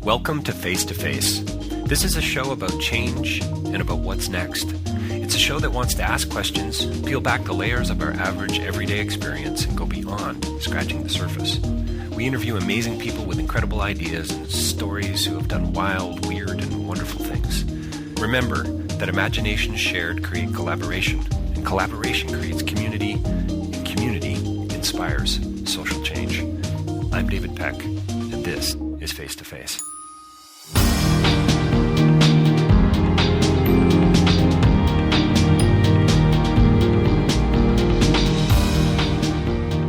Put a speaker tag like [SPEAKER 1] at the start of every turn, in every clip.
[SPEAKER 1] Welcome to Face to Face. This is a show about change and about what's next. It's a show that wants to ask questions, peel back the layers of our average everyday experience, and go beyond scratching the surface. We interview amazing people with incredible ideas and stories who have done wild, weird, and wonderful things. Remember that imagination shared creates collaboration, and collaboration creates community, and community inspires social change. I'm David Peck, and this is Face to Face.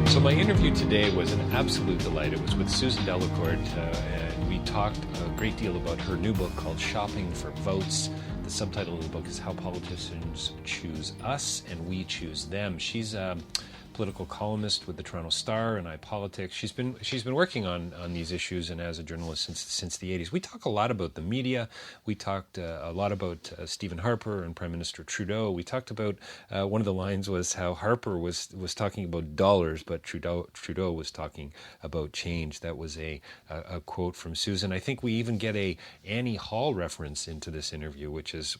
[SPEAKER 1] So my interview today was an absolute delight. It was with Susan Delacourt, and we talked a great deal about her new book called Shopping for Votes. The subtitle of the book is How Politicians Choose Us and We Choose Them. She's a political columnist with the Toronto Star and iPolitics. She's been working on these issues and as a journalist since the 80s. We talk a lot about the media. We talked a lot about Stephen Harper and Prime Minister Trudeau. We talked about one of the lines was how Harper was talking about dollars, but Trudeau was talking about change. That was a quote from Susan. I think we even get a Annie Hall reference into this interview, which is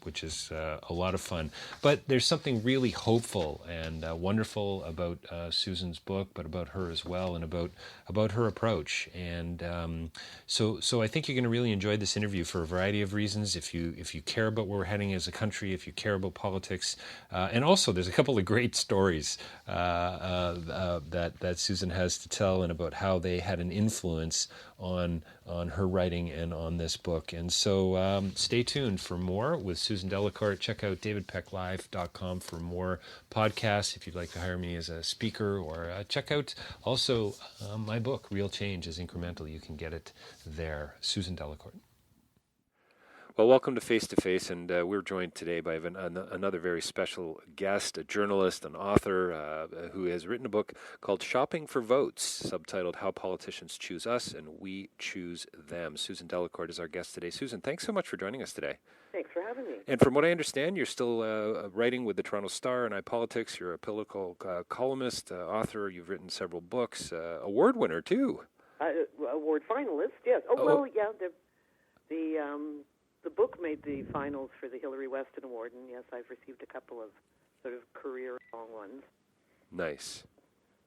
[SPEAKER 1] a lot of fun. But there's something really hopeful and wonderful about Susan's book, but about her as well, and about her approach. And so I think you're going to really enjoy this interview for a variety of reasons. If you care about where we're heading as a country, if you care about politics, and also there's a couple of great stories that Susan has to tell, and about how they had an influence on her writing and on this book. And so stay tuned for more with Susan Delacourt. Check out davidpecklive.com for more podcasts if you'd like to hire me as a speaker, or check out also my book, Real Change is Incremental. You can get it there. Susan Delacourt. Well, welcome to Face, and we're joined today by another very special guest, a journalist, an author who has written a book called Shopping for Votes, subtitled How Politicians Choose Us and We Choose Them. Susan Delacourt is our guest today. Susan, thanks so much for joining us today.
[SPEAKER 2] Thanks for having me.
[SPEAKER 1] And from what I understand, you're still writing with the Toronto Star and iPolitics. You're a political columnist, author. You've written several books, award winner too.
[SPEAKER 2] Award finalist, yes. Well, yeah. The book made the finals for the Hillary Weston Award, and yes, I've received a couple of sort of career-long ones.
[SPEAKER 1] Nice.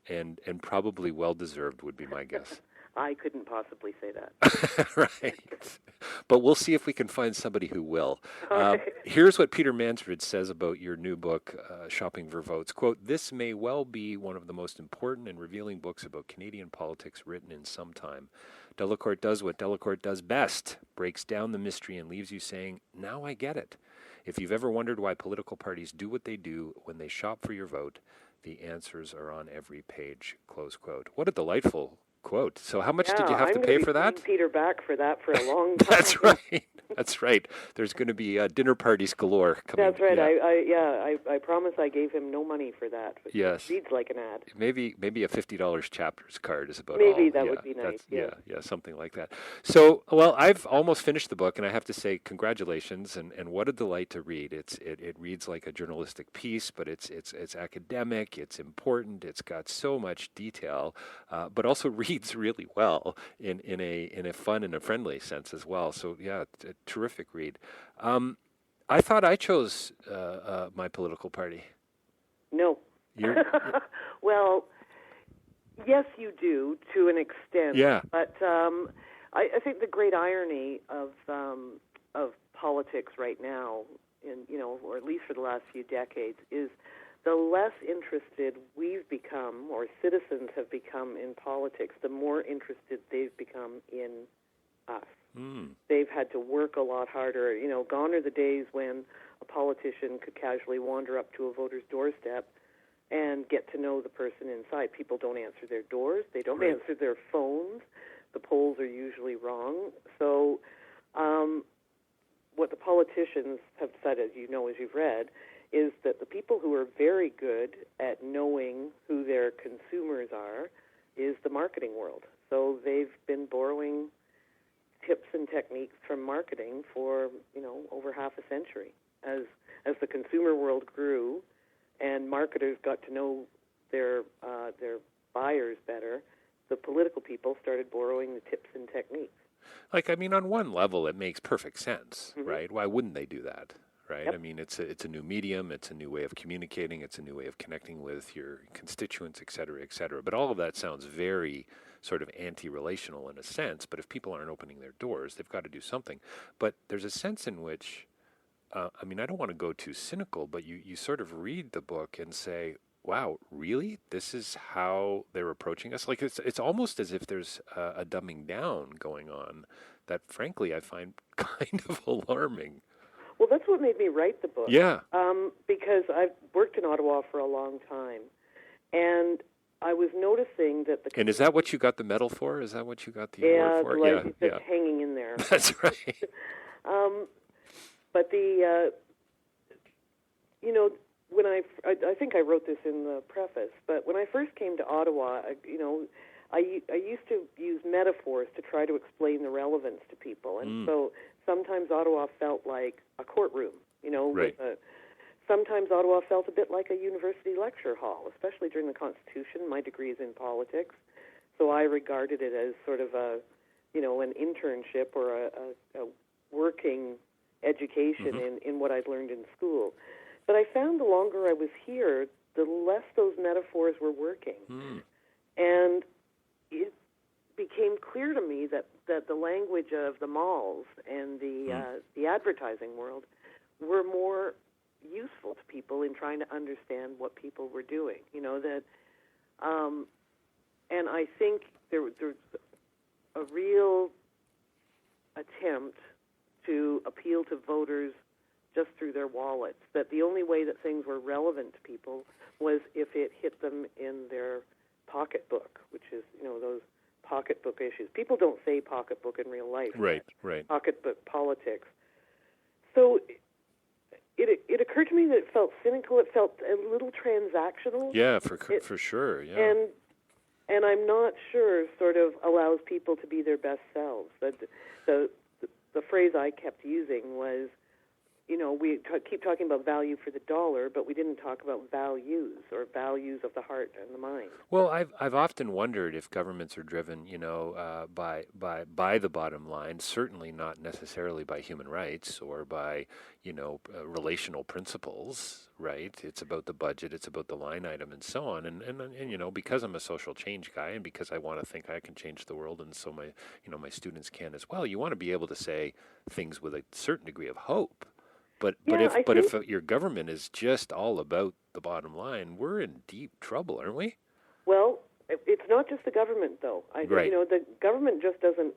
[SPEAKER 1] And probably well-deserved would be my guess.
[SPEAKER 2] I couldn't possibly say that.
[SPEAKER 1] Right. But we'll see if we can find somebody who will.
[SPEAKER 2] Okay.
[SPEAKER 1] Here's what Peter Mansford says about your new book, Shopping for Votes. Quote, "This may well be one of the most important and revealing books about Canadian politics written in some time. Delacourt does what Delacourt does best, breaks down the mystery and leaves you saying, now I get it. If you've ever wondered why political parties do what they do when they shop for your vote, the answers are on every page," close quote. What a delightful quote. So how much did you have to pay for that?
[SPEAKER 2] I'm going to be Peter back for that for a long time.
[SPEAKER 1] That's right. That's right. There's going to be dinner parties galore coming.
[SPEAKER 2] That's right.
[SPEAKER 1] Yeah.
[SPEAKER 2] I promise I gave him no money for that.
[SPEAKER 1] Yes.
[SPEAKER 2] It reads like an ad.
[SPEAKER 1] Maybe a $50 chapters card is about
[SPEAKER 2] Maybe
[SPEAKER 1] all.
[SPEAKER 2] that would be nice.
[SPEAKER 1] Yeah, something like that. So, well, I've almost finished the book, and I have to say congratulations, and what a delight to read. It reads like a journalistic piece, but it's academic, it's important, it's got so much detail, but also reads really well in a fun and a friendly sense as well. So yeah, a terrific read. I thought I chose my political party.
[SPEAKER 2] No. Well, yes, you do to an extent.
[SPEAKER 1] Yeah.
[SPEAKER 2] But I think the great irony of politics right now, or at least for the last few decades, is the less interested we've become, or citizens have become, in politics, the more interested they've become in us. They've had to work a lot harder. Gone are the days when a politician could casually wander up to a voter's doorstep and get to know the person inside. People don't answer their doors. They don't answer their phones. The polls are usually wrong. So what the politicians have said, as you know, as you've read, is that the people who are very good at knowing who their consumers are is the marketing world. So they've been borrowing tips and techniques from marketing for, over half a century. As the consumer world grew and marketers got to know their buyers better, the political people started borrowing the tips and techniques.
[SPEAKER 1] Like, I mean, on one level, it makes perfect sense,
[SPEAKER 2] Mm-hmm.
[SPEAKER 1] right? Why wouldn't they do that, right?
[SPEAKER 2] Yep.
[SPEAKER 1] I mean, it's a new medium, it's a new way of communicating, it's a new way of connecting with your constituents, et cetera, et cetera. But all of that sounds very sort of anti-relational in a sense. But if people aren't opening their doors, they've got to do something. But there's a sense in which, I mean, I don't want to go too cynical, but you sort of read the book and say, wow, really? This is how they're approaching us? Like, it's almost as if there's a dumbing down going on that, frankly, I find kind of alarming.
[SPEAKER 2] Well, that's what made me write the book.
[SPEAKER 1] Yeah.
[SPEAKER 2] Because I've worked in Ottawa for a long time, and I was noticing that
[SPEAKER 1] And is that what you got the medal for? Is that what you got the award for?
[SPEAKER 2] Yeah, it's just hanging in there.
[SPEAKER 1] That's right.
[SPEAKER 2] But the, when I think I wrote this in the preface, but when I first came to Ottawa, I used to use metaphors to try to explain the relevance to people, and so sometimes Ottawa felt like a courtroom,
[SPEAKER 1] Right.
[SPEAKER 2] Sometimes Ottawa felt a bit like a university lecture hall, especially during the Constitution. My degree is in politics, so I regarded it as sort of an internship or a working education in what I'd learned in school. But I found the longer I was here, the less those metaphors were working. And it became clear to me that the language of the malls and the advertising world were more useful to people in trying to understand what people were doing. And I think there's a real attempt to appeal to voters just through their wallets, that the only way that things were relevant to people was if it hit them in their pocketbook, which is, those pocketbook issues. People don't say pocketbook in real life.
[SPEAKER 1] Right.
[SPEAKER 2] Pocketbook politics. So it occurred to me that it felt cynical. It felt a little transactional.
[SPEAKER 1] Yeah, for sure. Yeah.
[SPEAKER 2] And I'm not sure sort of allows people to be their best selves. The phrase I kept using was, we keep talking about value for the dollar, but we didn't talk about values or values of the heart and the mind.
[SPEAKER 1] Well, I've often wondered if governments are driven, by the bottom line. Certainly not necessarily by human rights or by, relational principles. Right? It's about the budget. It's about the line item, and so on. And because I'm a social change guy, and because I want to think I can change the world, and so my students can as well. You want to be able to say things with a certain degree of hope. But if your government is just all about the bottom line, we're in deep trouble, aren't we?
[SPEAKER 2] Well, it's not just the government, though.
[SPEAKER 1] Right.
[SPEAKER 2] The government just doesn't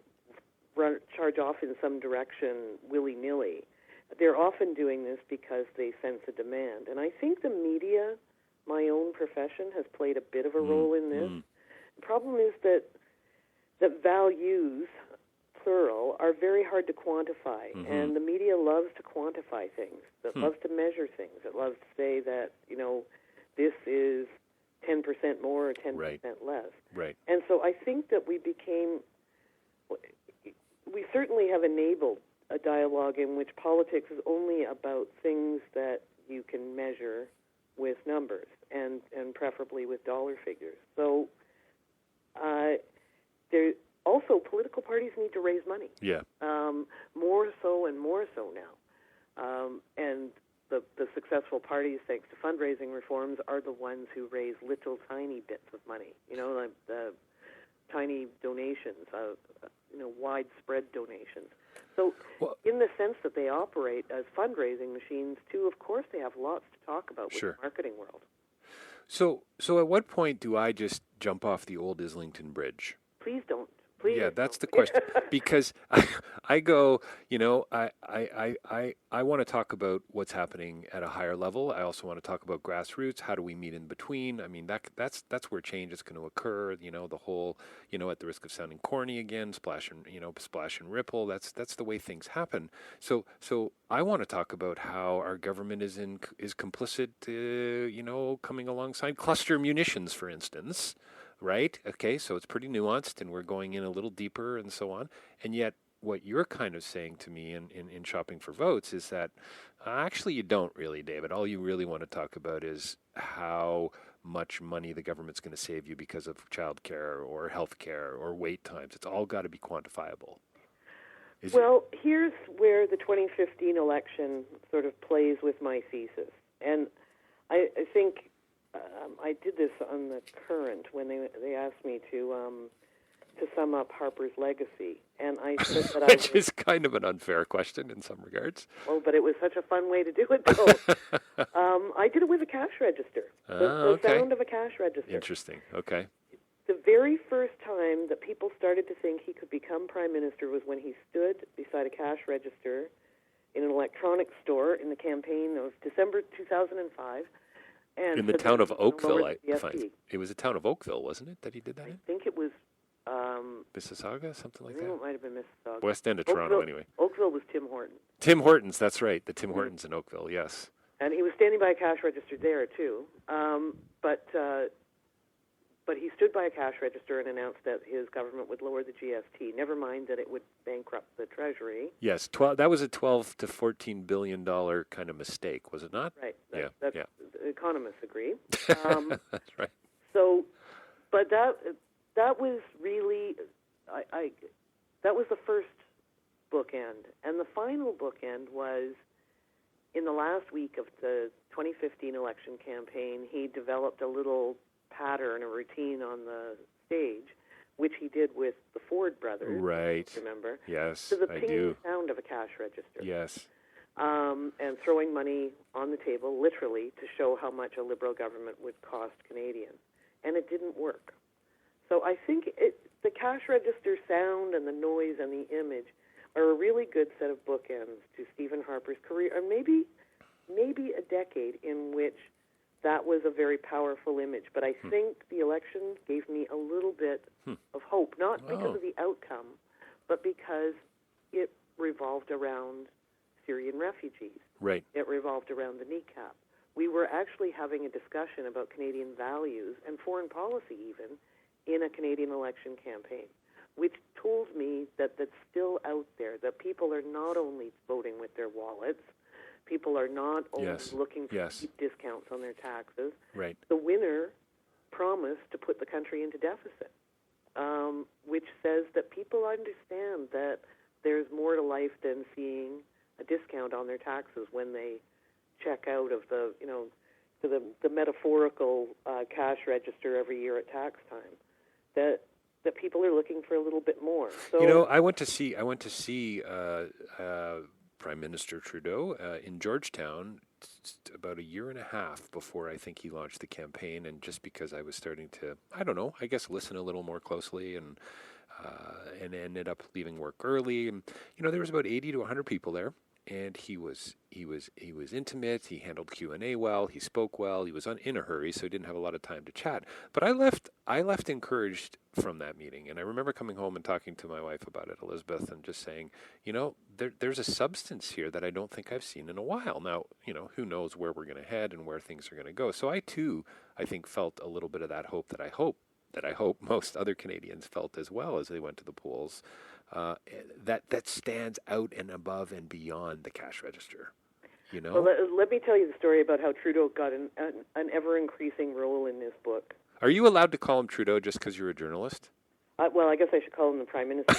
[SPEAKER 2] charge off in some direction willy-nilly. They're often doing this because they sense a demand. And I think the media, my own profession, has played a bit of a role in this. The problem is that values, plural, are very hard to quantify, and the media loves to quantify things. It loves to measure things. It loves to say that, this is 10% more or 10% less.
[SPEAKER 1] Right.
[SPEAKER 2] And so I think that we certainly have enabled a dialogue in which politics is only about things that you can measure with numbers and preferably with dollar figures. So there also, political parties need to raise money.
[SPEAKER 1] Yeah.
[SPEAKER 2] More so and more so now. And the successful parties, thanks to fundraising reforms, are the ones who raise little tiny bits of money. Like the tiny donations, widespread donations. So in the sense that they operate as fundraising machines, too, of course they have lots to talk about with the marketing world.
[SPEAKER 1] So at what point do I just jump off the old Islington Bridge?
[SPEAKER 2] Please don't. Please.
[SPEAKER 1] Yeah, that's the question. Because I go, I want to talk about what's happening at a higher level. I also want to talk about grassroots. How do we meet in between? I mean, that's where change is going to occur. The whole, at the risk of sounding corny again, splash and ripple. That's the way things happen. So I want to talk about how our government is complicit. Coming alongside cluster munitions, for instance. Right? Okay, so it's pretty nuanced, and we're going in a little deeper and so on. And yet, what you're kind of saying to me in shopping for votes is that actually you don't really, David. All you really want to talk about is how much money the government's going to save you because of childcare or health care or wait times. It's all got to be quantifiable.
[SPEAKER 2] Well, here's where the 2015 election sort of plays with my thesis. And I think I did this on the Current when they asked me to sum up Harper's legacy. And I said that
[SPEAKER 1] Which is kind of an unfair question in some regards.
[SPEAKER 2] Well, but it was such a fun way to do it, though. I did it with a cash register. The sound of a cash register.
[SPEAKER 1] Interesting. Okay.
[SPEAKER 2] The very first time that people started to think he could become prime minister was when he stood beside a cash register in an electronics store in the campaign of December 2005. And
[SPEAKER 1] in the town of Oakville, I find. It was the town of Oakville, wasn't it, that he did that in?
[SPEAKER 2] I think it was...
[SPEAKER 1] Mississauga, something like that?
[SPEAKER 2] I think it might have been Mississauga.
[SPEAKER 1] West End of Toronto, anyway.
[SPEAKER 2] Oakville was Tim Hortons.
[SPEAKER 1] Tim Hortons, that's right. The Tim Hortons in Oakville, yes.
[SPEAKER 2] And he was standing by a cash register there, too. But he stood by a cash register and announced that his government would lower the GST, never mind that it would bankrupt the Treasury.
[SPEAKER 1] Yes, that was a $12 to $14 billion kind of mistake, was it not?
[SPEAKER 2] Right.
[SPEAKER 1] Yeah.
[SPEAKER 2] Economists agree.
[SPEAKER 1] That's right.
[SPEAKER 2] So, but that was really, that was the first bookend. And the final bookend was in the last week of the 2015 election campaign, he developed a little pattern, a routine on the stage, which he did with the Ford brothers.
[SPEAKER 1] Right.
[SPEAKER 2] Remember?
[SPEAKER 1] Yes,
[SPEAKER 2] to the
[SPEAKER 1] I
[SPEAKER 2] pinging
[SPEAKER 1] do.
[SPEAKER 2] sound of a cash register.
[SPEAKER 1] Yes.
[SPEAKER 2] And throwing money on the table, literally, to show how much a Liberal government would cost Canadians. And it didn't work. So I think the cash register sound and the noise and the image are a really good set of bookends to Stephen Harper's career, or maybe a decade in which that was a very powerful image. But I think the election gave me a little bit of hope, not because of the outcome, but because it revolved around Syrian refugees.
[SPEAKER 1] Right.
[SPEAKER 2] It revolved around the kneecap. We were actually having a discussion about Canadian values and foreign policy even in a Canadian election campaign, which told me that that's still out there, that people are not only voting with their wallets, people are not only looking for deep discounts on their taxes.
[SPEAKER 1] Right.
[SPEAKER 2] The winner promised to put the country into deficit, which says that people understand that there's more to life than seeing a discount on their taxes when they check out of the metaphorical cash register every year at tax time. That people are looking for a little bit more. So,
[SPEAKER 1] I went to see Prime Minister Trudeau in Georgetown about a year and a half before I think he launched the campaign, and just because I was starting to, I guess listen a little more closely, and ended up leaving work early, and there was about 80 to 100 people there. And he was intimate. He handled Q&A well. He spoke well. He was in a hurry, so he didn't have a lot of time to chat. But I left encouraged from that meeting. And I remember coming home and talking to my wife about it, Elizabeth, and just saying, there's a substance here that I don't think I've seen in a while. Now, who knows where we're going to head and where things are going to go. So I too, I think, felt a little bit of that hope that I hope most other Canadians felt as well as they went to the polls. That stands out and above and beyond the cash register,
[SPEAKER 2] Well, let me tell you the story about how Trudeau got an ever-increasing role in this book.
[SPEAKER 1] Are you allowed to call him Trudeau just because you're a journalist?
[SPEAKER 2] Well, I guess I should call him the Prime Minister.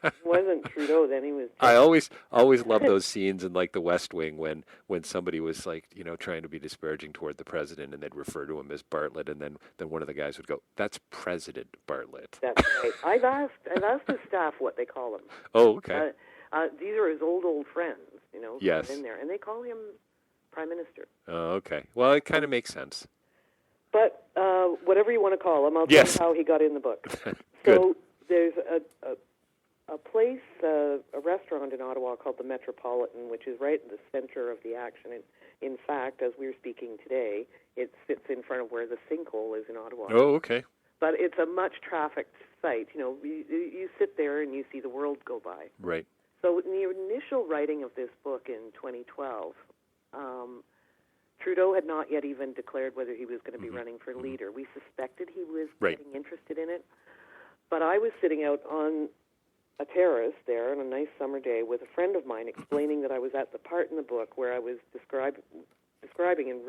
[SPEAKER 2] It wasn't Trudeau then. He was.
[SPEAKER 1] I always love those scenes in like The West Wing when somebody was like trying to be disparaging toward the president, and they'd refer to him as Bartlett, and then one of the guys would go, "That's President Bartlett."
[SPEAKER 2] That's right. I've asked his staff what they call him.
[SPEAKER 1] Oh, okay.
[SPEAKER 2] These are his old friends,
[SPEAKER 1] Yes.
[SPEAKER 2] in there, and they call him Prime Minister.
[SPEAKER 1] Oh, okay. Well, it kind of makes sense.
[SPEAKER 2] But whatever you want to call him, I'll tell you how he got in the book. So there's a place, a restaurant in Ottawa called the Metropolitan, which is right in the center of the action. And in fact, as we're speaking today, it sits in front of where the sinkhole is in Ottawa.
[SPEAKER 1] Oh, okay.
[SPEAKER 2] But it's a much trafficked site. You sit there and you see the world go by.
[SPEAKER 1] Right.
[SPEAKER 2] So in the initial writing of this book in 2012, Trudeau had not yet even declared whether he was going to be running for leader. We suspected he was getting interested in it. But I was sitting out on a terrace there on a nice summer day with a friend of mine explaining that I was at the part in the book where I was describing and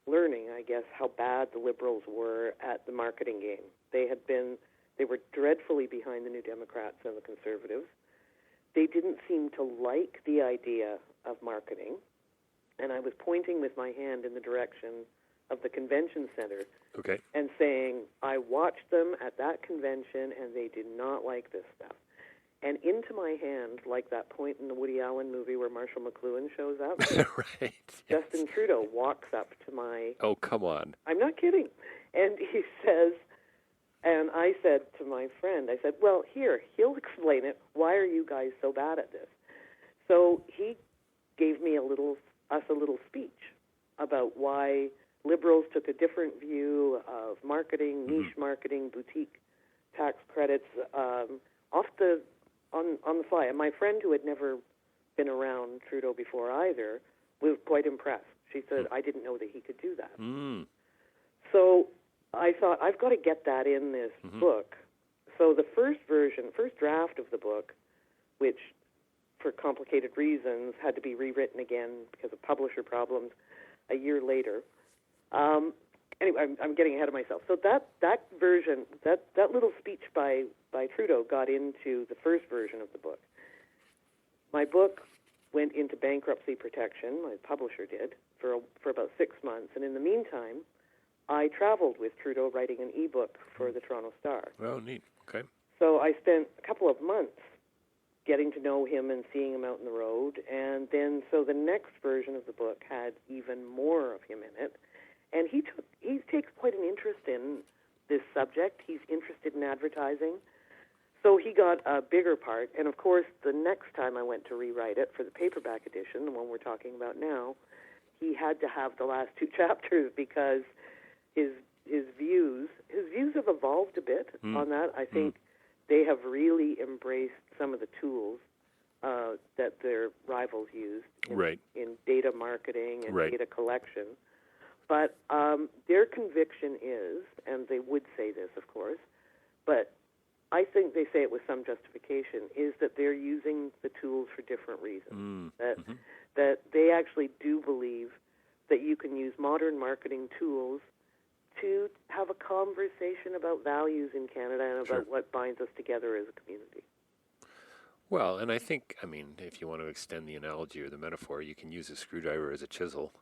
[SPEAKER 2] learning, I guess, how bad the Liberals were at the marketing game. They were dreadfully behind the New Democrats and the Conservatives. they didn't seem to like the idea of marketing, and I was pointing with my hand in the direction of the convention center and saying, I watched them at that convention, and they did not like this stuff. And into my hand, like that point in the Woody Allen movie where Marshall McLuhan shows up,
[SPEAKER 1] right.
[SPEAKER 2] Justin Trudeau walks up to my...
[SPEAKER 1] Oh, come on.
[SPEAKER 2] I'm not kidding. And he says, and I said to my friend, I said, well, here, he'll explain it. Why are you guys so bad at this? So he gave me a little speech about why Liberals took a different view of marketing, niche marketing, boutique tax credits, on the fly. And my friend, who had never been around Trudeau before either, was quite impressed. She said, I didn't know that he could do that. So I thought, I've got to get that in this book. So the first draft of the book, which for complicated reasons had to be rewritten again because of publisher problems a year later. Anyway, I'm getting ahead of myself. So that version, that little speech by Trudeau got into the first version of the book. My book went into bankruptcy protection, my publisher did, for about 6 months. And in the meantime, I traveled with Trudeau writing an e-book for the Toronto Star.
[SPEAKER 1] Oh, neat. Okay.
[SPEAKER 2] So I spent a couple of months getting to know him and seeing him out on the road. And then, so the next version of the book had even more of him in it. And he takes quite an interest in this subject. He's interested in advertising. So he got a bigger part. And, of course, the next time I went to rewrite it for the paperback edition, the one we're talking about now, he had to have the last 2 chapters because his views have evolved a bit on that. I think they have really embraced some of the tools that their rivals used in data marketing and data collection. But their conviction is, and they would say this, of course, but I think they say it with some justification, is that they're using the tools for different reasons. That they actually do believe that you can use modern marketing tools to have a conversation about values in Canada and about what binds us together as a community.
[SPEAKER 1] Well, and I think, if you want to extend the analogy or the metaphor, you can use a screwdriver as a chisel.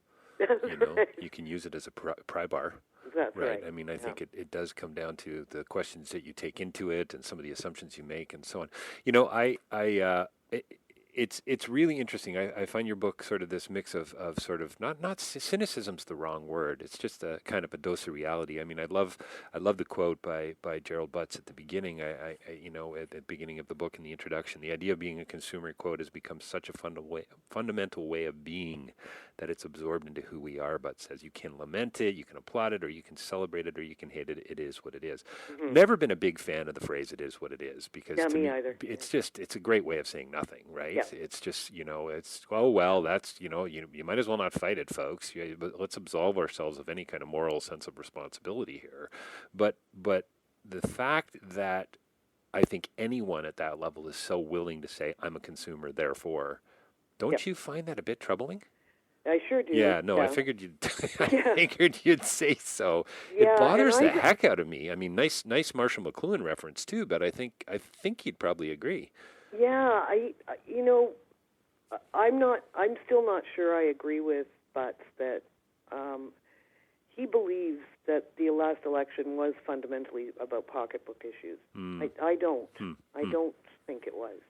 [SPEAKER 1] You can use it as a pry bar.
[SPEAKER 2] That's right.
[SPEAKER 1] I think it does come down to the questions that you take into it and some of the assumptions you make and so on. It's really interesting. I find your book sort of this mix of sort of not cynicism's the wrong word. It's just a kind of a dose of reality. I love the quote by Gerald Butts at the beginning. At the beginning of the book in the introduction, the idea of being a consumer, quote, has become such a fundamental way of being that it's absorbed into who we are. But says you can lament it, you can applaud it, or you can celebrate it, or you can hate it. It is what it is. Never been a big fan of the phrase "it is what it is" because to me either. It's a great way of saying nothing, right? Yeah. It's just that's you might as well not fight it, folks. But let's absolve ourselves of any kind of moral sense of responsibility here. But the fact that I think anyone at that level is so willing to say I'm a consumer, therefore, don't you find that a bit troubling?
[SPEAKER 2] I sure do.
[SPEAKER 1] Yeah, no, I figured you'd say so. Yeah, it bothers the heck out of me. Nice Marshall McLuhan reference too, but I think you'd probably agree.
[SPEAKER 2] Yeah, I'm still not sure I agree with Butts that he believes that the last election was fundamentally about pocketbook issues. I don't. I don't think it was.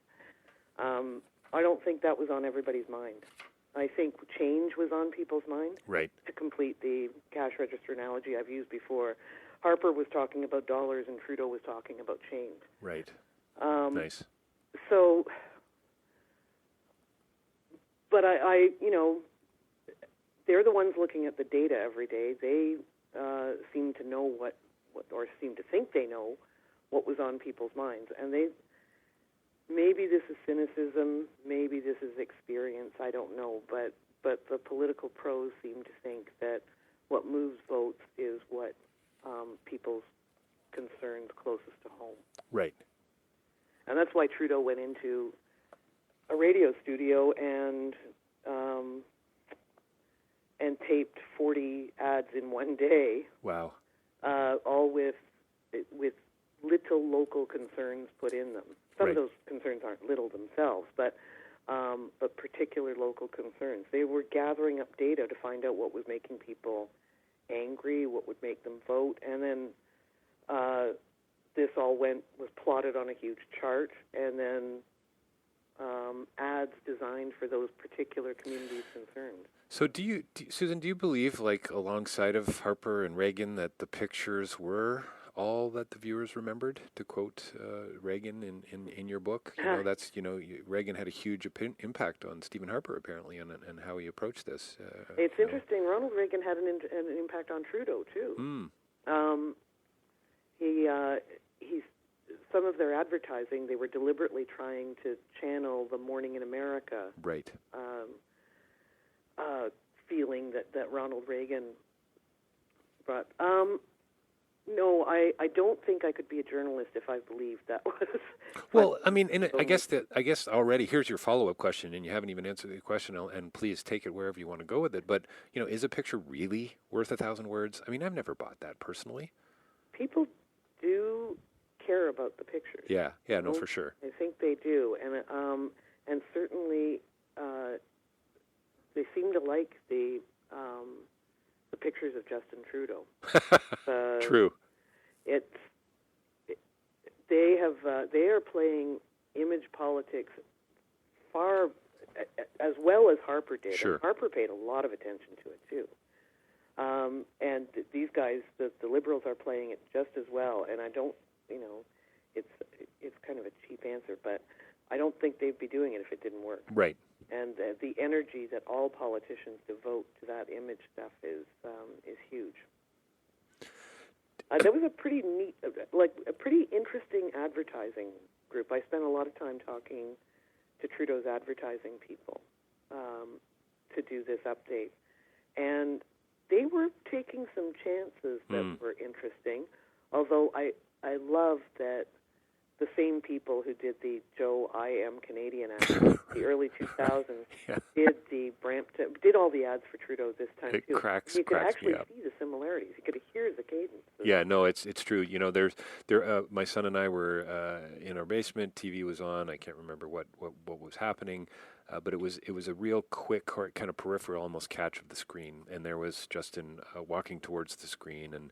[SPEAKER 2] I don't think that was on everybody's mind. I think change was on people's mind. Right. To complete the cash register analogy I've used before, Harper was talking about dollars and Trudeau was talking about change. Right. Nice. So, but I they're the ones looking at the data every day. They seem to know what or seem to think they know what was on people's minds, and maybe this is cynicism, maybe this is experience, I don't know, but the political pros seem to think that what moves votes is what people's concerns closest to home. Right. And that's why Trudeau went into a radio studio and taped 40 ads in one day. Wow. All with little local concerns put in them. Some of those concerns aren't little themselves, but particular local concerns. They were gathering up data to find out what was making people angry, what would make them vote, and then this all was plotted on a huge chart, and then ads designed for those particular communities concerned.
[SPEAKER 1] So Susan, do you believe, like, alongside of Harper and Reagan, that the pictures were all that the viewers remembered, to quote Reagan in your book? Reagan had a huge impact on Stephen Harper, apparently, and how he approached this.
[SPEAKER 2] It's interesting. Ronald Reagan had an impact on Trudeau, too. He's some of their advertising, they were deliberately trying to channel the Morning in America feeling that Ronald Reagan brought. No, I don't think I could be a journalist if I believed that was.
[SPEAKER 1] Well, I mean, I guess already here's your follow-up question, and you haven't even answered the question. And please take it wherever you want to go with it. But is a picture really worth 1,000 words? I mean, I've never bought that personally.
[SPEAKER 2] People do care about the pictures.
[SPEAKER 1] Yeah, no, for sure.
[SPEAKER 2] I think they do, and certainly they seem to like the pictures of Justin Trudeau.
[SPEAKER 1] True.
[SPEAKER 2] They are playing image politics far as well as Harper did.
[SPEAKER 1] Sure.
[SPEAKER 2] And Harper paid a lot of attention to it too. And these guys, the Liberals, are playing it just as well. And I don't, it's kind of a cheap answer, but I don't think they'd be doing it if it didn't work.
[SPEAKER 1] Right.
[SPEAKER 2] And the energy that all politicians devote to that image stuff is huge. That was a pretty neat, a pretty interesting advertising group. I spent a lot of time talking to Trudeau's advertising people to do this update, and they were taking some chances that were interesting. Although I love that the same people who did the Joe I Am Canadian ad in the early 2000s did all the ads for Trudeau this time too. You could actually see the similarities. You could hear the cadence.
[SPEAKER 1] Yeah, no, it's true. My son and I were in our basement. TV was on. I can't remember what was happening, but it was a real quick kind of peripheral, almost catch of the screen. And there was Justin walking towards the screen, and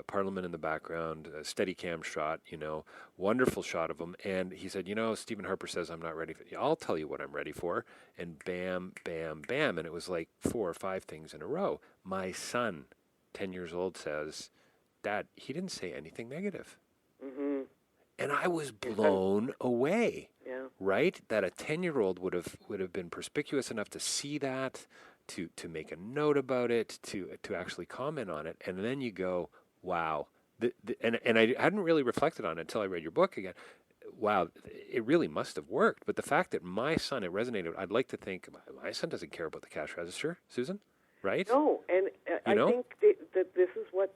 [SPEAKER 1] Parliament in the background, a steady cam shot. Wonderful shot of him. And he said, Stephen Harper says I'm not ready for. I'll tell you what I'm ready for. And bam, bam, bam, and it was like 4 or 5 things in a row. My son, 10 years old, says, Dad, he didn't say anything negative. Mm-hmm. And I was blown away. Yeah. Right? That a 10-year-old would have been perspicuous enough to see that, to make a note about it, to actually comment on it. And then you go, wow. And I hadn't really reflected on it until I read your book again. Wow, it really must have worked. But the fact that my son, it resonated, I'd like to think, my son doesn't care about the cash register, Susan, right?
[SPEAKER 2] No, and I think that this is what,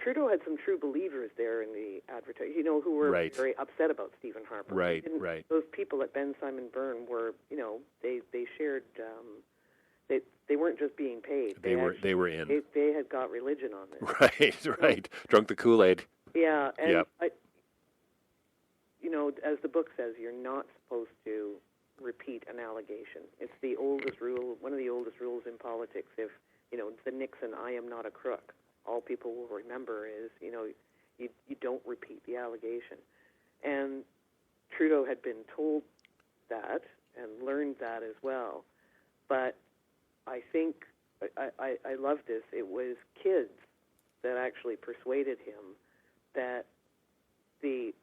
[SPEAKER 2] Trudeau had some true believers there in the advertising, who were very upset about Stephen Harper.
[SPEAKER 1] Right.
[SPEAKER 2] Those people at Ben Simon Byrne were, they shared, they weren't just being paid.
[SPEAKER 1] They were in.
[SPEAKER 2] They had got religion on this.
[SPEAKER 1] Right. Drunk the Kool-Aid.
[SPEAKER 2] Yeah, and as the book says, you're not supposed to repeat an allegation. It's the oldest rule, one of the oldest rules in politics. If, the Nixon, I am not a crook, all people will remember is, you don't repeat the allegation. And Trudeau had been told that and learned that as well. But I think, I love this, it was kids that actually persuaded him that the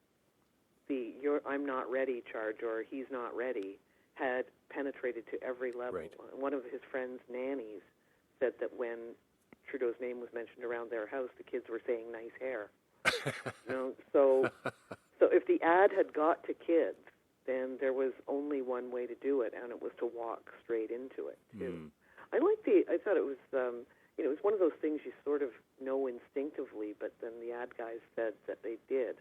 [SPEAKER 2] I'm not ready charge, or he's not ready, had penetrated to every level. Right. One of his friend's nannies said that when Trudeau's name was mentioned around their house, the kids were saying nice hair. So if the ad had got to kids, then there was only one way to do it, and it was to walk straight into it too. I thought it was it was one of those things you sort of know instinctively, but then the ad guys said that they did.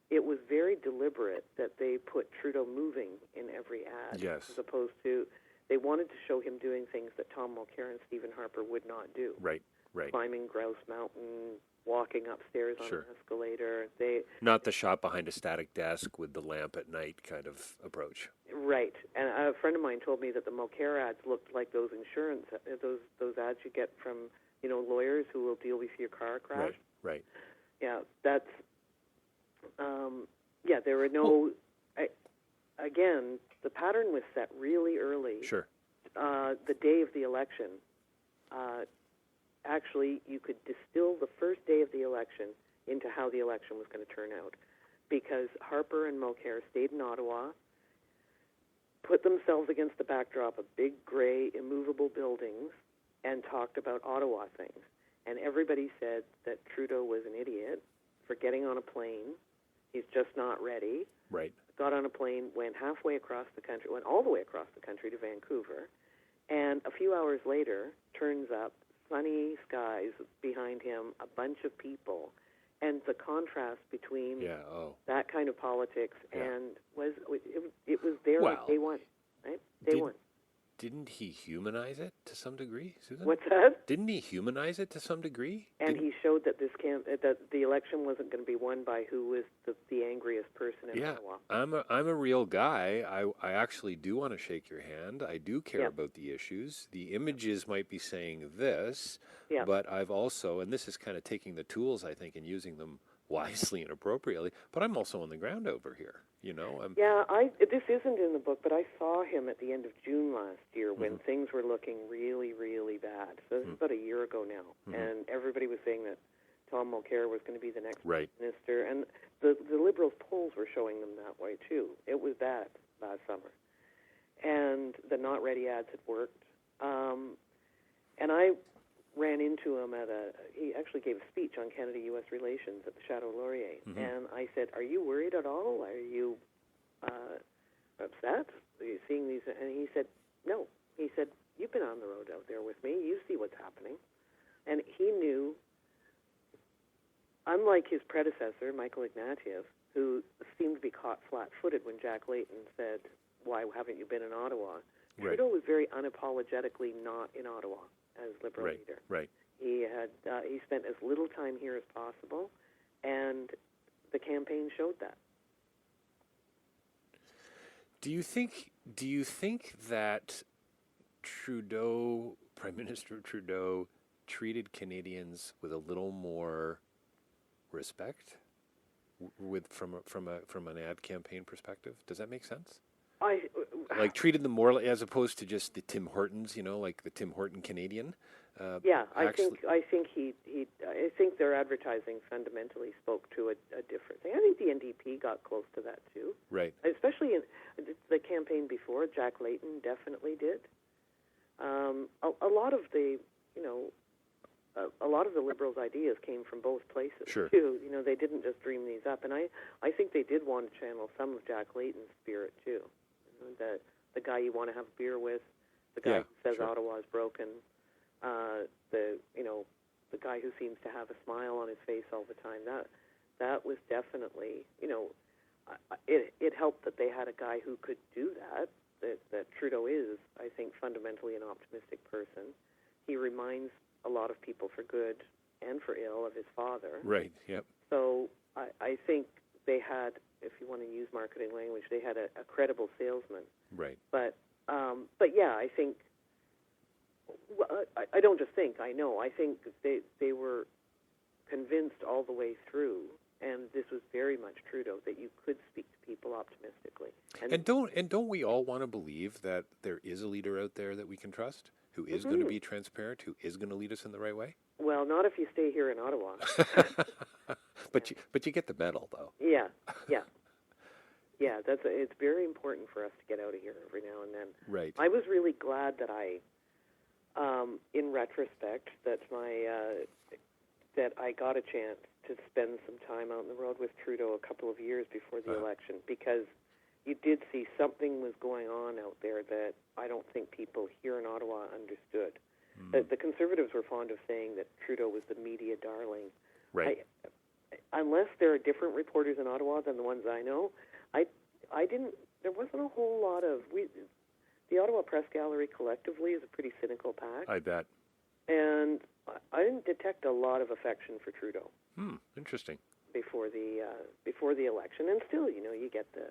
[SPEAKER 2] It was very deliberate that they put Trudeau moving in every ad, as opposed to, they wanted to show him doing things that Tom Mulcair and Stephen Harper would not do.
[SPEAKER 1] Right.
[SPEAKER 2] Climbing Grouse Mountain, walking upstairs on an escalator.
[SPEAKER 1] Not the shot behind a static desk with the lamp at night kind of approach.
[SPEAKER 2] Right. And a friend of mine told me that the Mulcair ads looked like those insurance, those ads you get from, lawyers who will deal with your car crash.
[SPEAKER 1] Right.
[SPEAKER 2] Yeah, that's, there were no, again, the pattern was set really early.
[SPEAKER 1] Sure.
[SPEAKER 2] The day of the election. Actually, you could distill the first day of the election into how the election was going to turn out, because Harper and Mulcair stayed in Ottawa, put themselves against the backdrop of big, gray, immovable buildings, and talked about Ottawa things. And everybody said that Trudeau was an idiot for getting on a plane. He's just not ready.
[SPEAKER 1] Right.
[SPEAKER 2] Got on a plane, went halfway across the country, went all the way across the country to Vancouver, and a few hours later turns up, sunny skies behind him, a bunch of people, and the contrast between that kind of politics and it was there on day one, right? Day one.
[SPEAKER 1] Didn't he humanize it to some degree, Susan?
[SPEAKER 2] What's that?
[SPEAKER 1] Didn't he humanize it to some degree?
[SPEAKER 2] And he showed that that the election wasn't going to be won by who was the angriest person in Ottawa.
[SPEAKER 1] I'm a real guy. I actually do want to shake your hand. I do care about the issues. The images might be saying this, but I've also, and this is kind of taking the tools, I think, and using them wisely and appropriately, but I'm also on the ground over here.
[SPEAKER 2] This isn't in the book, but I saw him at the end of June last year when things were looking really, really bad. So this is about a year ago now, and everybody was saying that Tom Mulcair was going to be the next minister, and the Liberals polls were showing them that way too. It was bad last summer, and the Not Ready ads had worked, and I ran into him he actually gave a speech on Canada-U.S. relations at the Chateau Laurier, and I said, "Are you worried at all? Are you upset? Are you seeing these?" And he said, "No." He said, "You've been on the road out there with me. You see what's happening." And he knew, unlike his predecessor, Michael Ignatieff, who seemed to be caught flat-footed when Jack Layton said, "Why haven't you been in Ottawa?" Trudeau was very unapologetically not in Ottawa as Liberal leader.
[SPEAKER 1] Right.
[SPEAKER 2] He spent as little time here as possible, and the campaign showed that.
[SPEAKER 1] Do you think that Trudeau, Prime Minister Trudeau, treated Canadians with a little more respect, from an ad campaign perspective? Does that make sense? Treated them more as opposed to just the Tim Hortons, like the Tim Horton Canadian.
[SPEAKER 2] I think their advertising fundamentally spoke to a different thing. I think the NDP got close to that too.
[SPEAKER 1] Right.
[SPEAKER 2] Especially in the campaign before, Jack Layton definitely did. A lot of the Liberals' ideas came from both places too. They didn't just dream these up, and I think they did want to channel some of Jack Layton's spirit too. The guy you want to have a beer with, the guy who says Ottawa is broken, the guy who seems to have a smile on his face all the time. That was definitely, it helped that they had a guy who could do that. That Trudeau is, I think, fundamentally an optimistic person. He reminds a lot of people, for good and for ill, of his father.
[SPEAKER 1] Right. Yep.
[SPEAKER 2] So I think they had, if you want to use marketing language, they had a credible salesman.
[SPEAKER 1] Right.
[SPEAKER 2] But yeah, I think. Well, I don't just think. I know. I think they were convinced all the way through, and this was very much Trudeau, that you could speak to people optimistically. And
[SPEAKER 1] don't we all want to believe that there is a leader out there that we can trust, who is going to be transparent, who is going to lead us in the right way?
[SPEAKER 2] Well, not if you stay here in Ottawa.
[SPEAKER 1] But you get the medal, though.
[SPEAKER 2] Yeah. It's very important for us to get out of here every now and then.
[SPEAKER 1] Right.
[SPEAKER 2] I was really glad that in retrospect, that I got a chance to spend some time out on the road with Trudeau a couple of years before the election, because you did see something was going on out there that I don't think people here in Ottawa understood. The Conservatives were fond of saying that Trudeau was the media darling.
[SPEAKER 1] Right.
[SPEAKER 2] Unless there are different reporters in Ottawa than the ones I know, there wasn't a whole lot of... The Ottawa Press Gallery collectively is a pretty cynical pack.
[SPEAKER 1] I bet.
[SPEAKER 2] And I didn't detect a lot of affection for Trudeau.
[SPEAKER 1] Interesting.
[SPEAKER 2] Before the election, and still, you get the.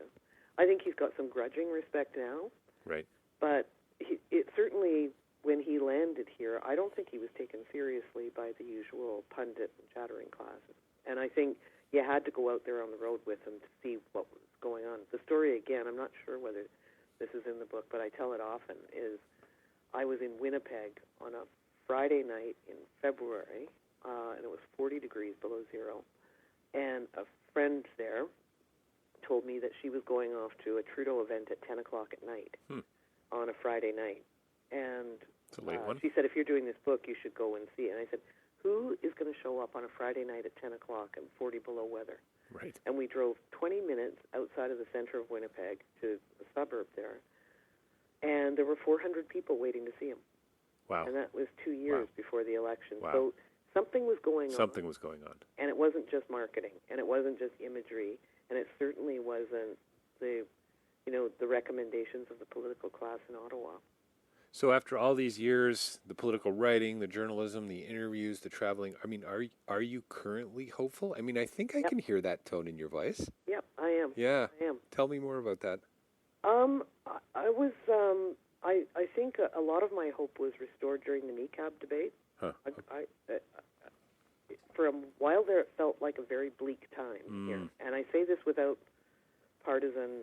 [SPEAKER 2] I think he's got some grudging respect now.
[SPEAKER 1] Right.
[SPEAKER 2] But it certainly, when he landed here, I don't think he was taken seriously by the usual pundit and chattering classes. And I think you had to go out there on the road with him to see what was going on. The story, again, I'm not sure whether this is in the book, but I tell it often, is I was in Winnipeg on a Friday night in February, and it was 40 degrees below zero, and a friend there told me that she was going off to a Trudeau event at 10 o'clock at night on a Friday night. And
[SPEAKER 1] it's a late one.
[SPEAKER 2] She said, if you're doing this book, you should go and see it. And I said, who is going to show up on a Friday night at 10 o'clock in 40 below weather?
[SPEAKER 1] Right.
[SPEAKER 2] And we drove 20 minutes outside of the center of Winnipeg to a suburb there, and there were 400 people waiting to see him.
[SPEAKER 1] Wow.
[SPEAKER 2] And that was 2 years before the election.
[SPEAKER 1] Wow.
[SPEAKER 2] So something was going on.
[SPEAKER 1] Something was going on.
[SPEAKER 2] And it wasn't just marketing, and it wasn't just imagery, and it certainly wasn't the recommendations of the political class in Ottawa.
[SPEAKER 1] So after all these years, the political writing, the journalism, the interviews, the traveling, I mean, are you currently hopeful? I mean, I think I can hear that tone in your voice.
[SPEAKER 2] Yep, I am.
[SPEAKER 1] Yeah.
[SPEAKER 2] I am.
[SPEAKER 1] Tell me more about that.
[SPEAKER 2] I was, I think a lot of my hope was restored during the NECAB debate.
[SPEAKER 1] Huh.
[SPEAKER 2] For a while there, it felt like a very bleak time here. And I say this without partisan,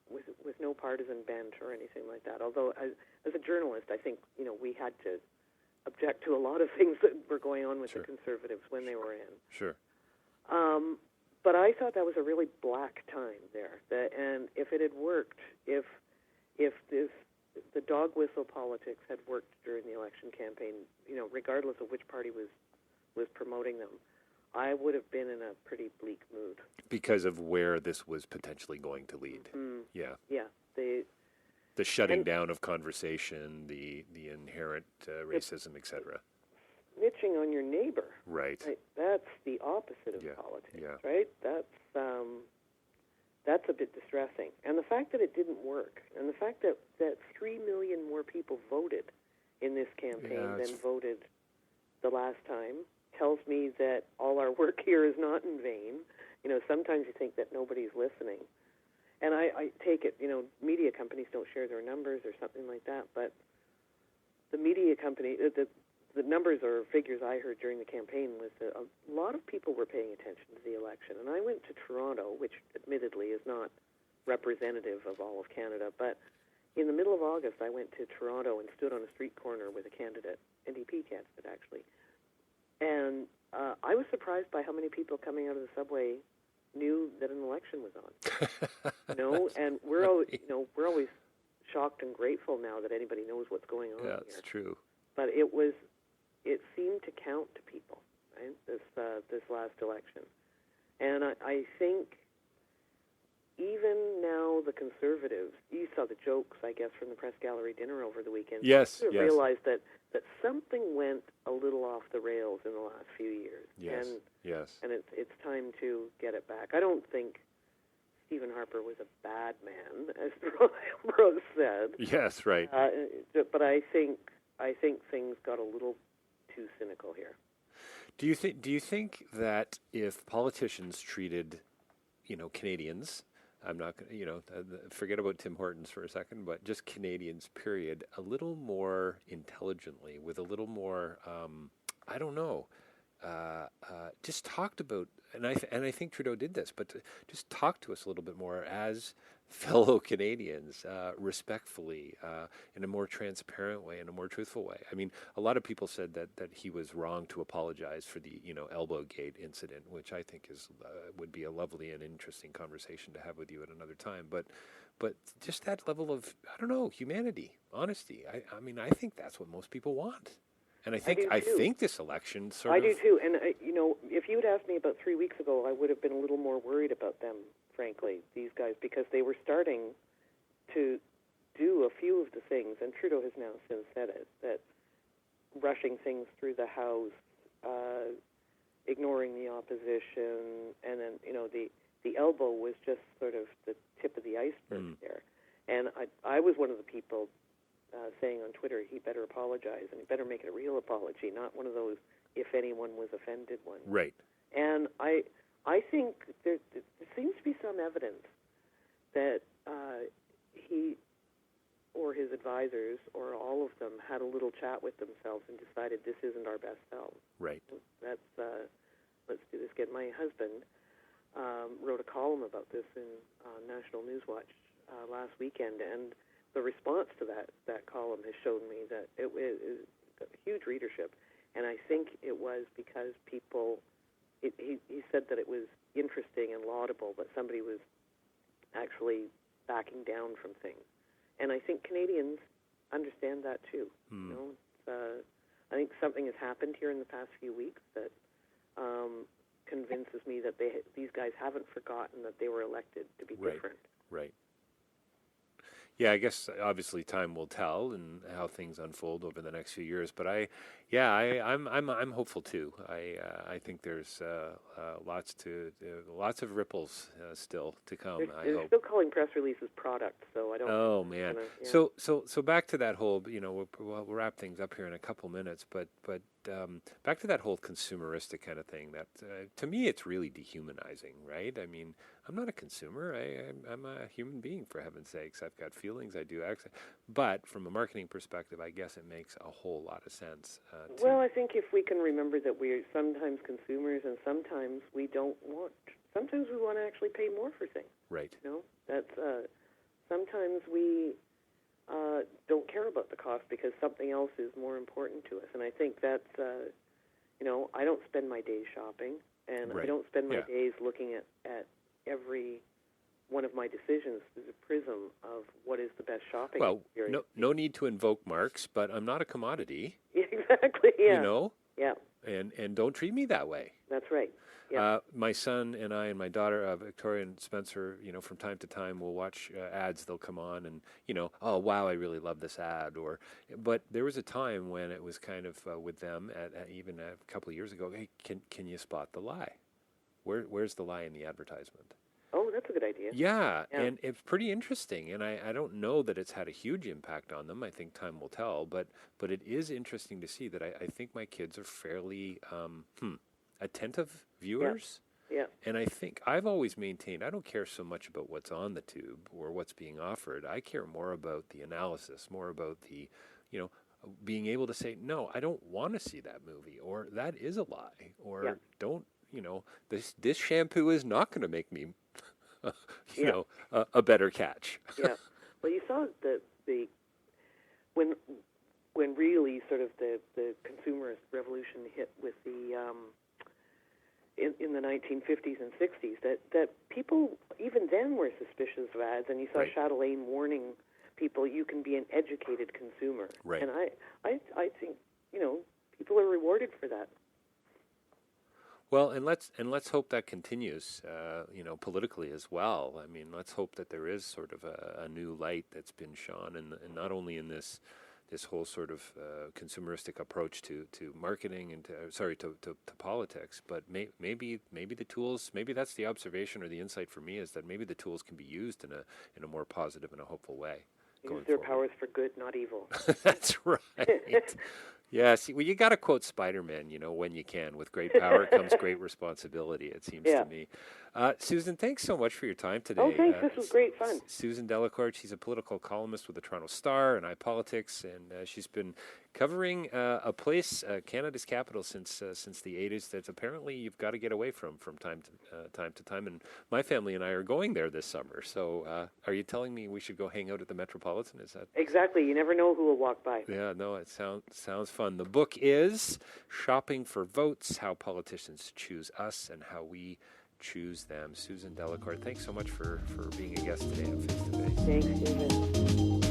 [SPEAKER 2] with no partisan bent or anything like that. Although, as a journalist, I think, we had to object to a lot of things that were going on with the Conservatives when they were in.
[SPEAKER 1] Sure.
[SPEAKER 2] But I thought that was a really black time there. And if it had worked, if the dog whistle politics had worked during the election campaign, regardless of which party was promoting them, I would have been in a pretty bleak mood.
[SPEAKER 1] Because of where this was potentially going to lead. Yeah.
[SPEAKER 2] Yeah.
[SPEAKER 1] The shutting down of conversation, the inherent racism, etc.
[SPEAKER 2] Snitching on your neighbor.
[SPEAKER 1] Right.
[SPEAKER 2] That's the opposite of politics, right? That's a bit distressing. And the fact that it didn't work, and the fact that 3 million more people voted in this campaign than voted the last time tells me that all our work here is not in vain. Sometimes you think that nobody's listening. And I take it, media companies don't share their numbers or something like that, but the media company, the numbers or figures I heard during the campaign was that a lot of people were paying attention to the election. And I went to Toronto, which admittedly is not representative of all of Canada, but in the middle of August I went to Toronto and stood on a street corner with a candidate, NDP candidate actually. And I was surprised by how many people coming out of the subway knew that an election was on. And we're always shocked and grateful now that anybody knows what's going on.
[SPEAKER 1] Yeah, that's true.
[SPEAKER 2] But it seemed to count to people, right? This last election, and I think even now the Conservatives, you saw the jokes, I guess, from the press gallery dinner over the weekend.
[SPEAKER 1] Yes,
[SPEAKER 2] yes. Realized that something went a little off the rails in the last few years.
[SPEAKER 1] Yes,
[SPEAKER 2] and it's time to get it back. I don't think Stephen Harper was a bad man, as Rose said.
[SPEAKER 1] Yes, right.
[SPEAKER 2] But I think things got a little too cynical here.
[SPEAKER 1] Do you think that if politicians treated, Canadians, I'm not going to, forget about Tim Hortons for a second, but just Canadians, period, a little more intelligently, with a little more, I don't know, just talked about, and I think Trudeau did this, but just talk to us a little bit more as fellow Canadians, respectfully, in a more transparent way, in a more truthful way. I mean, a lot of people said that he was wrong to apologize for the Elbowgate incident, which I think would be a lovely and interesting conversation to have with you at another time. But just that level of, I don't know, humanity, honesty. I mean, I think that's what most people want. And I think this election
[SPEAKER 2] I do too. And if you'd asked me about 3 weeks ago, I would have been a little more worried about them, frankly, these guys, because they were starting to do a few of the things, and Trudeau has now since said it, that rushing things through the House, ignoring the opposition, and then, the elbow was just sort of the tip of the iceberg there. And I was one of the people saying on Twitter he better apologize, and he better make it a real apology, not one of those if anyone was offended ones.
[SPEAKER 1] Right.
[SPEAKER 2] And I think there seems to be some evidence that he or his advisors or all of them had a little chat with themselves and decided this isn't our best selves.
[SPEAKER 1] Right.
[SPEAKER 2] Let's do this again. My husband wrote a column about this in National Newswatch last weekend, and the response to that column has shown me that it got huge readership, and I think it was because people. He said that it was interesting and laudable that somebody was actually backing down from things, and I think Canadians understand that too. You know, I think something has happened here in the past few weeks that convinces me that these guys haven't forgotten that they were elected to be different.
[SPEAKER 1] Right. Yeah, I guess obviously time will tell and how things unfold over the next few years. But I'm hopeful too. I think there's lots of ripples still to come.
[SPEAKER 2] They're still calling press releases products, so I don't.
[SPEAKER 1] Oh man. So back to that whole. We'll wrap things up here in a couple minutes. But back to that whole consumeristic kind of thing. That to me, it's really dehumanizing, right? I mean, I'm not a consumer. I'm a human being, for heaven's sakes. I've got feelings. I do access. But from a marketing perspective, I guess it makes a whole lot of sense.
[SPEAKER 2] Well, I think if we can remember that we're sometimes consumers and sometimes we don't want. Sometimes we want to actually pay more for things.
[SPEAKER 1] Right.
[SPEAKER 2] That's sometimes we don't care about the cost because something else is more important to us. And I think that's I don't spend my days shopping, and I don't spend my days looking at every one of my decisions through the prism of what is the best shopping experience.
[SPEAKER 1] No need to invoke Marx, but I'm not a commodity.
[SPEAKER 2] Exactly, yeah. Yeah.
[SPEAKER 1] And don't treat me that way.
[SPEAKER 2] That's right. Yeah.
[SPEAKER 1] My son and I and my daughter, Victoria and Spencer, from time to time we'll watch ads. They'll come on and, oh, wow, I really love this ad. But there was a time when it was kind of with them, even a couple of years ago, hey, can you spot the lie? Where's the lie in the advertisement?
[SPEAKER 2] Oh, that's a good idea.
[SPEAKER 1] Yeah, and it's pretty interesting, and I don't know that it's had a huge impact on them. I think time will tell, but it is interesting to see that I think my kids are fairly attentive viewers.
[SPEAKER 2] Yeah.
[SPEAKER 1] And I think I've always maintained I don't care so much about what's on the tube or what's being offered. I care more about the analysis, more about the, being able to say, no, I don't want to see that movie, or that is a lie, or don't, this shampoo is not going to make me a better catch.
[SPEAKER 2] Yeah. Well, you saw the when really sort of the consumerist revolution hit with the in the 1950s and 60s that people even then were suspicious of ads, and you saw Chatelaine warning people you can be an educated consumer.
[SPEAKER 1] Right.
[SPEAKER 2] And I think people are rewarded for that.
[SPEAKER 1] Well, and let's hope that continues, politically as well. I mean, let's hope that there is sort of a new light that's been shone, and not only in this whole sort of consumeristic approach to marketing and to politics, but maybe the tools. Maybe that's the observation or the insight for me, is that maybe the tools can be used in a more positive and a hopeful way.
[SPEAKER 2] Use their powers for good, not evil.
[SPEAKER 1] That's right. Yeah, see, well, you got to quote Spider-Man, when you can. With great power comes great responsibility, it seems to me. Susan, thanks so much for your time today.
[SPEAKER 2] Oh, thanks. This was great fun.
[SPEAKER 1] Susan Delacourt, she's a political columnist with the Toronto Star and iPolitics, and she's been covering a place, Canada's capital, since the 80s that apparently you've got to get away from time to time. And my family and I are going there this summer. So are you telling me we should go hang out at the Metropolitan? Is that
[SPEAKER 2] exactly? You never know who will walk by.
[SPEAKER 1] Yeah, no, it sounds fun. The book is Shopping for Votes: How Politicians Choose Us and How We Choose Them. Susan Delacourt, thanks so much for being a guest today on Face to Face.
[SPEAKER 2] Thanks, Stephen.